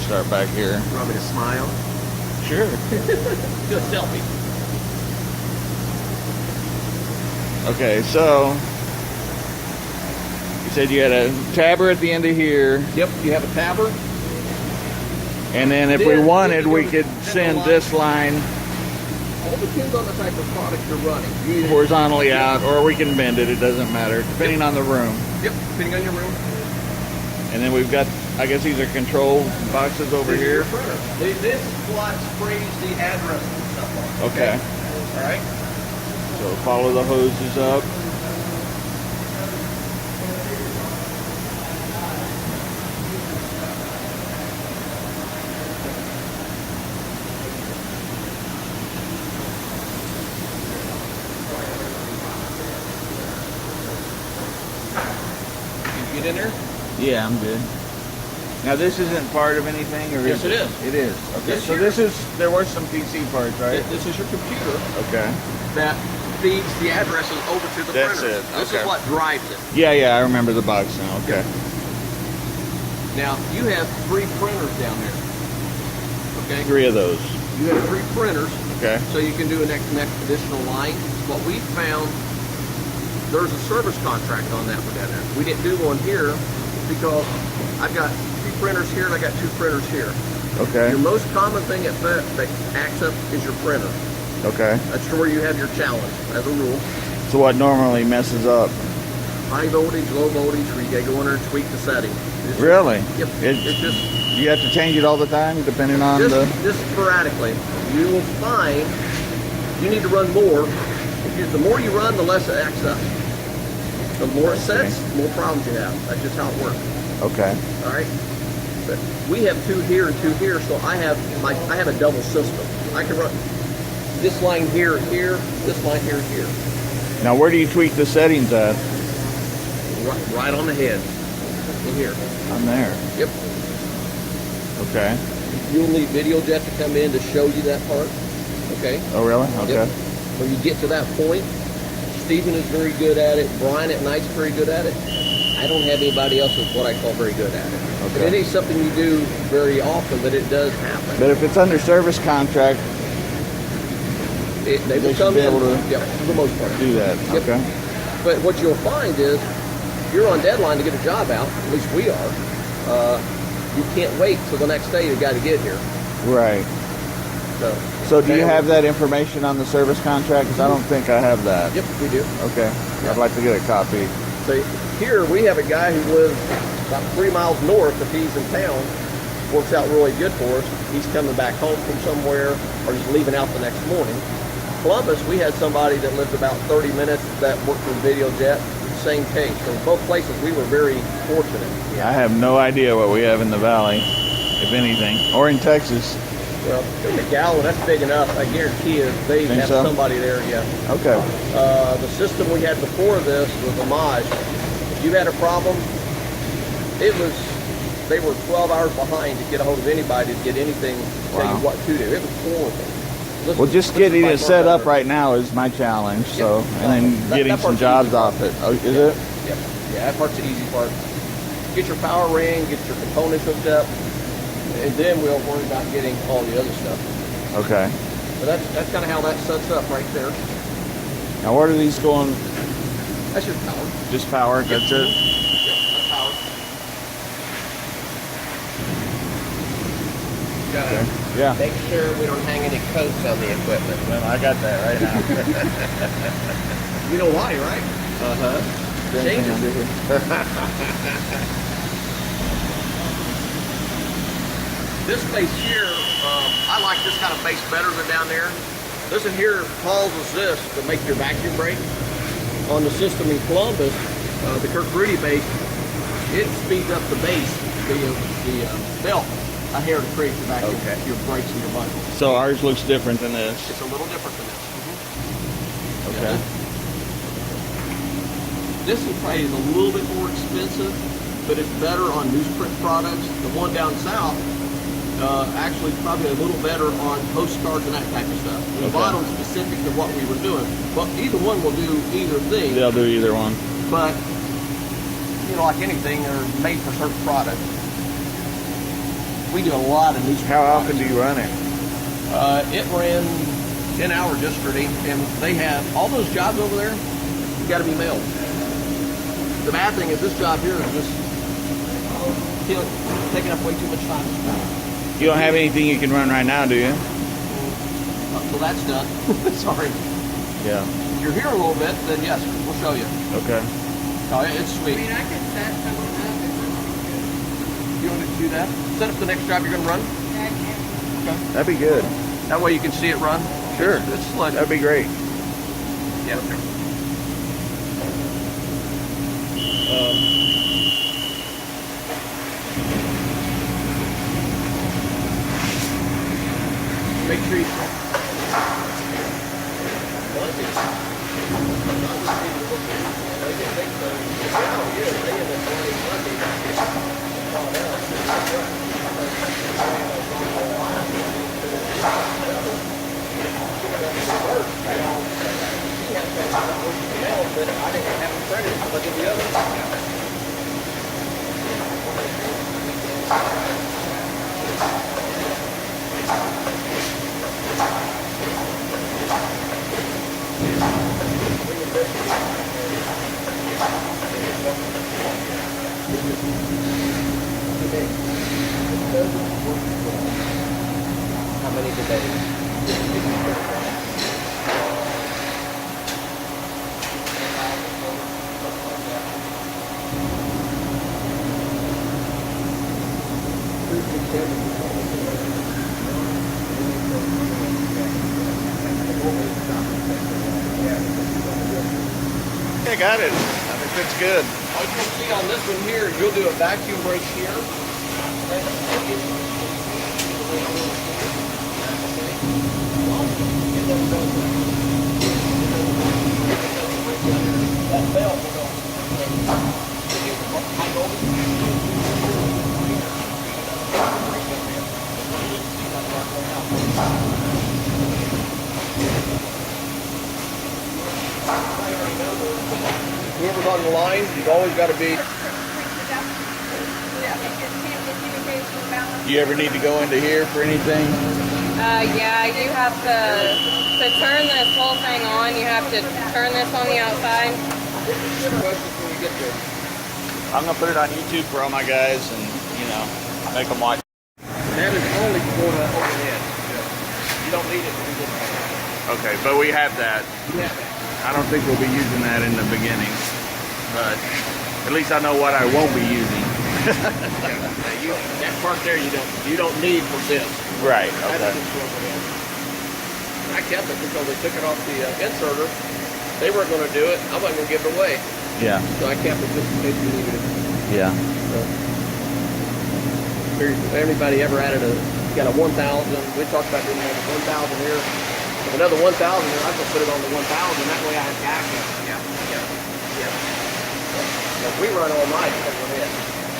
start back here. You want me to smile? Sure. Do a selfie. Okay, so you said you had a tabber at the end of here. Yep, you have a tabber. And then if we wanted, we could send this line All depends on the type of product you're running. horizontally out, or we can bend it. It doesn't matter, depending on the room. Yep, depending on your room. And then we've got, I guess these are control boxes over This is here. your printer. This is what sprays the address and stuff on. Okay. All right. So follow the hoses up. Did you get in there? Yeah, I'm good. Now this isn't part of anything, or Yes, it is. It is. Okay. This So here- this is, there were some PC parts, right? This is your computer Okay. that feeds the addresses over to the That's printer. it, This okay. is what drives it. Yeah, I remember the box now. Okay. Now, you have 3 printers down there. Okay? 3 of those. You have 3 printers, Okay. so you can do an additional line. What we found, there's a service contract on that one down there. We didn't do one here because I've got 2 printers here and I got 2 printers here. Okay. Your most common thing that acts up is your printer. Okay. That's where you have your challenge, as a rule. So what normally messes up? High voltage, low voltage, where you gotta go in there and tweak the setting. It's Really? Yep. It's just You have to change it all the time, depending on the. just sporadically. You will find you need to run more. The more you run, the less it acts up. The more it sets, the more problems you have. That's just how it works. Okay. All right. But we have 2 here and 2 here, so I have a double system. I can run this line here, this line here, here. Now, where do you tweak the settings at? Right on the head. In here. I'm there. Yep. Okay. You'll need Videojet to come in to show you that part. Okay. Oh, really? Okay. Yep. When you get to that point, Stephen is very good at it. Brian at night's very good at it. I don't have anybody else that's what I call very good at it. Okay. But it ain't something you do very often, but it does happen. But if it's under service contract, They will should come be in, able to yep, for the most part. do that. Yep. Okay. But what you'll find is, you're on deadline to get a job out, at least we are. You can't wait till the next day you got to get here. Right. So do you have that information on the service contract? Because I don't think I have that. Yep, we do. Okay. I'd like to get a copy. So here we have a guy who lives about 3 miles north. If he's in town, works out really good for us. He's coming back home from somewhere or just leaving out the next morning. Columbus, we had somebody that lived about 30 minutes that worked with Videojet. Same case. So in both places, we were very fortunate. Yeah, I have no idea what we have in the valley, if anything, or in Texas. Well, in McAllen, that's big enough. I guarantee you, they Think have so? somebody there. Yeah. Okay. The system we had before this was Homage. If you had a problem, they were 12 hours behind to get a hold of anybody to get anything, tell you what to do. It was horrible. Well, just getting it set up right now is my challenge. So, and then getting that some part's jobs easy. off it. Oh, is Yeah. it? Yep. Yeah, that part's the easy part. Get your power ring, get your components hooked up, and then we'll worry about getting all the other stuff. Okay. But that's kind of how that sets up right there. Now, what are these going? That's your power. Just power. That's it. Yep, that's power. Gotta Yeah. make sure we don't hang any coats on the equipment. Well, I got that right now. You know why, right? Uh-huh. Changes. This base here, I like this kind of base better than down there. This in here causes this to make your vacuum break. On the system in Columbus, the Kirk Rudy base, it speeds up the base, the belt, a hair to create the vacuum, your brakes and your button. So ours looks different than this. It's a little different than this. Okay. Yeah. This is probably a little bit more expensive, but it's better on newsprint products. The one down south, actually probably a little better on postcards and that type of stuff. We bought them specific to what we were doing. Well, either one will do either thing. They'll do either one. But, you know, like anything, they're made for certain products. we do a lot of niche. How often do you run it? It ran 10 hours yesterday, and they have all those jobs over there. You got to be mailed. The bad thing is this job here is just taking up way too much time. You don't have anything you can run right now, do you? Until that's done. Sorry. Yeah. If you're here a little bit, then yes, we'll show you. Okay. Oh, it's I sweet. mean, I could set someone up if You want to do that? Set up the next job you're going to run? I can. That'd be good. That way you can see it run. Sure. It's sludgy. That'd be great. Yeah. Make sure you. I didn't have them printed, but I did the other. How many today? I got it. I think it's good. All you can see on this one here, you'll do a vacuum brake here. That belt will go. Whoever's on the line, you've always got to be. You ever need to go into here for anything? Yeah, you have to turn this whole thing on. You have to turn this on the outside. Questions when you get there. I'm gonna put it on YouTube for all my guys, and make them watch. That is only for the overhead. You don't need it to do this. Okay, but we have that. You have that. I don't think we'll be using that in the beginning, but at least I know what I won't be using. That part there you don't need for this. Right. That's Okay. just for overhead. I kept it because they took it off the inserter. They weren't going to do it. I wasn't going to give it away, Yeah. so I kept it just in case we needed it. Yeah. So, if anybody ever added got a 1,000, we talked about doing a 1,000 here. If another 1,000 here, I can put it on the 1,000. That way I have backup. Yeah. But we run all night because we're in.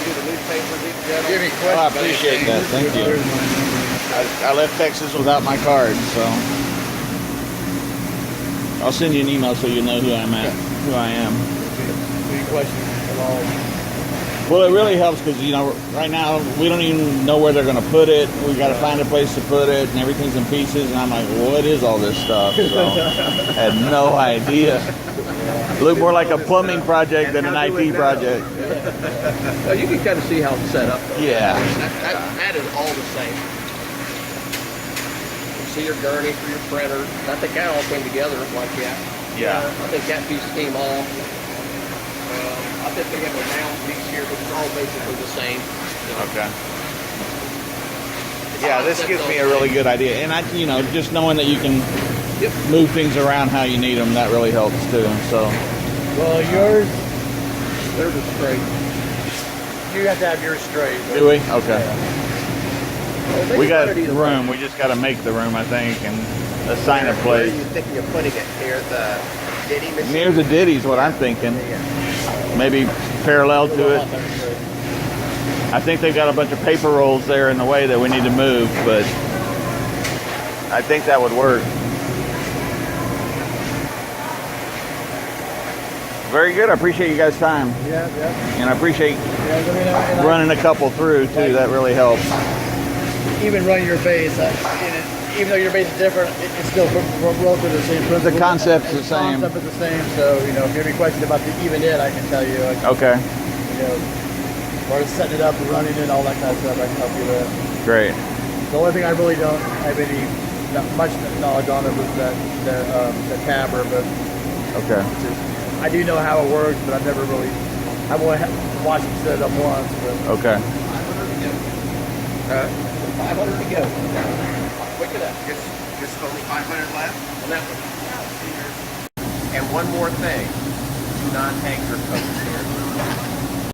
We do the newspapers, each other. Give me questions. Oh, I appreciate that. Thank you. I left Texas without my card, so I'll send you an email so you know who I'm at, who I am. Any questions at all? Well, it really helps because, right now we don't even know where they're going to put it. We got to find a place to put it, and everything's in pieces. And I'm like, what is all this stuff? So I had no idea. It looked more like a plumbing project than an IT project. Well, you can kind of see how it's set up. Yeah. That is all the same. You see your gurney for your printer. I think that all came together like that. Yeah. I think that piece came off. I think they have a round piece here, but it's all basically the same. Okay. Yeah, this gives me a really good idea. And just knowing that you can move things around how you need them, that really helps too. So. Well, yours, They're just straight. you have to have yours straight. Do we? Okay. Well, We got can run it either room. way. We just got to make the room, I think, and assign a place. Where are you thinking of putting it? Near the Diddy machine? Near the ditties, what I'm thinking. Maybe parallel to it. I think they've got a bunch of paper rolls there in the way that we need to move, but I think that would work. Very good. I appreciate you guys' time. Yeah. And I appreciate Yeah, let me know. running a couple through, too. That really helps. even running your base, even though your base is different, it's still relatively the same. The concept's the same. The concept is the same. So you know, if you have any questions about the even it, I can tell you. Okay. You know, as far as setting it up and running it, all that kind of stuff, I can help you with. Great. The only thing I really don't have any not much knowledge on it was the tabber, but Okay. I do know how it works, but I've never really. I've only watched it set it up once, but. Okay. 500 to go. 500 to go. Quick it up. Just only 500 left. On that one. And one more thing, do not hang your coats here.